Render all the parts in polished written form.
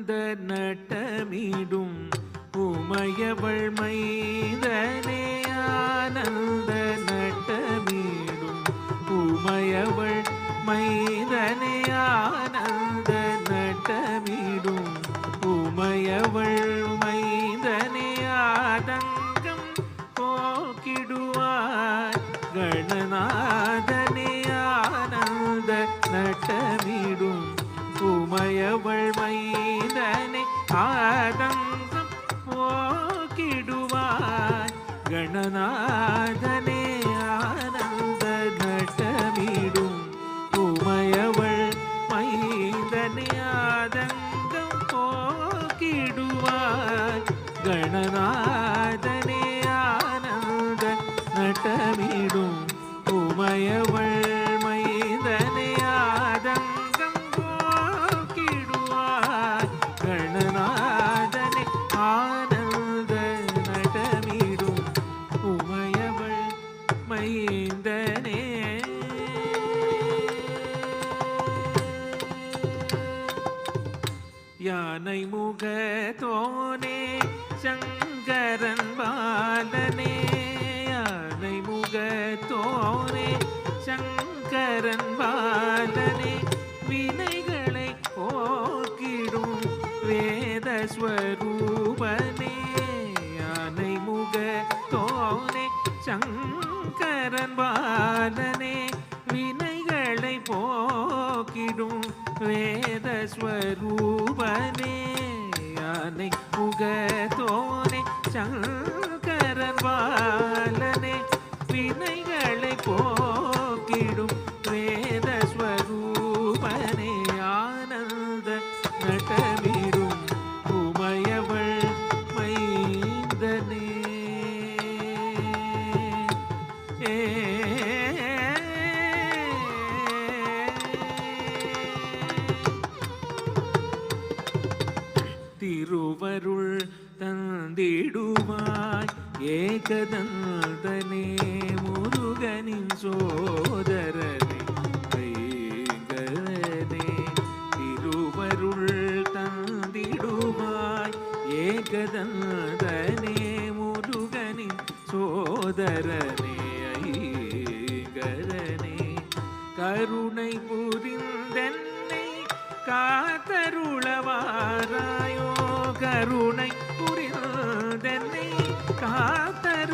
நட்டமிடும் உமையவள் மைந்தனே ஆனந்த நட்டமிடும் உமையவள் மைந்தனே ஆனந்த நட்டமிடும் உமையவள் மைந்தனே ஆதங்கம் போக்கிடுவார் கணநாதனே ஆனந்த நட்டமிடும் உமையவள் மைந்தனே ஆதங்கம் போக்கிடுவார் கணநாதனே ஆனந்த நட்டமிடும் உமையவள் மைந்தனே ஆதங்கம் போக்கிடுவார் கணநாதனே ஆனந்த நட்டமிடும் உமையவள் மைந்தனே ஆதங்கம் போக்கிடுவார் கணநாதனே ஆனந்த நட்டமிடும் உமையவள் மைந்தனே. யானை முகத்தோனே சங்கரன் பாலனே யானை முகத்தோனே சங்கரன் பாலனே வினைகளை போக்கிடும் வேதஸ்வரூபனே யானை முகத்தோனே சங்கரன் பாலனே வினைகளை போக்கிடும் வேதஸ்வரூபனே யானை முகத்தோனே சங்கரன் பாலனே வினைகளை போக்கிடும் வேதஸ்வரூபனே ஆனந்த நட்டமிடும் உமையவள் மைந்தனே. திருவருள் தந்திடுவாய் ஏகதந்தனே முருகனின் சோதரனே ஐங்கரனே திருவருள் தந்திடுவாய் ஏகதந்தனே முருகனின் சோதரனே ஐங்கரனே கருணை புரிந்தென்னை காத்தருளவாராயோ கருணை புரிந்தென்னை காத்தருளவாராயோ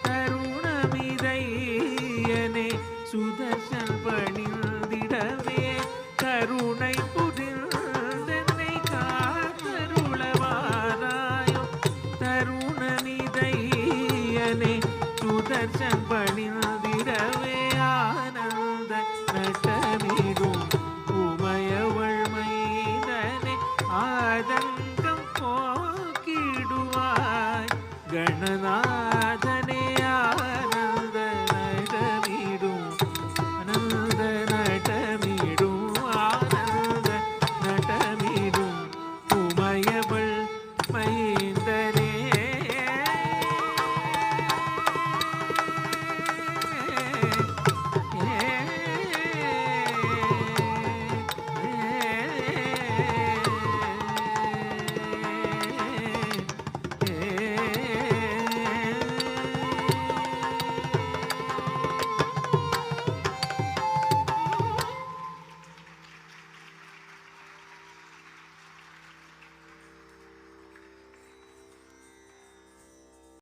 கருணமிதையனே சுதர்சன் பணிந்திடவே கருணை புரிந்தென்னை காத்தருளவாராயோ தருணமிதையனே சுதர்சன்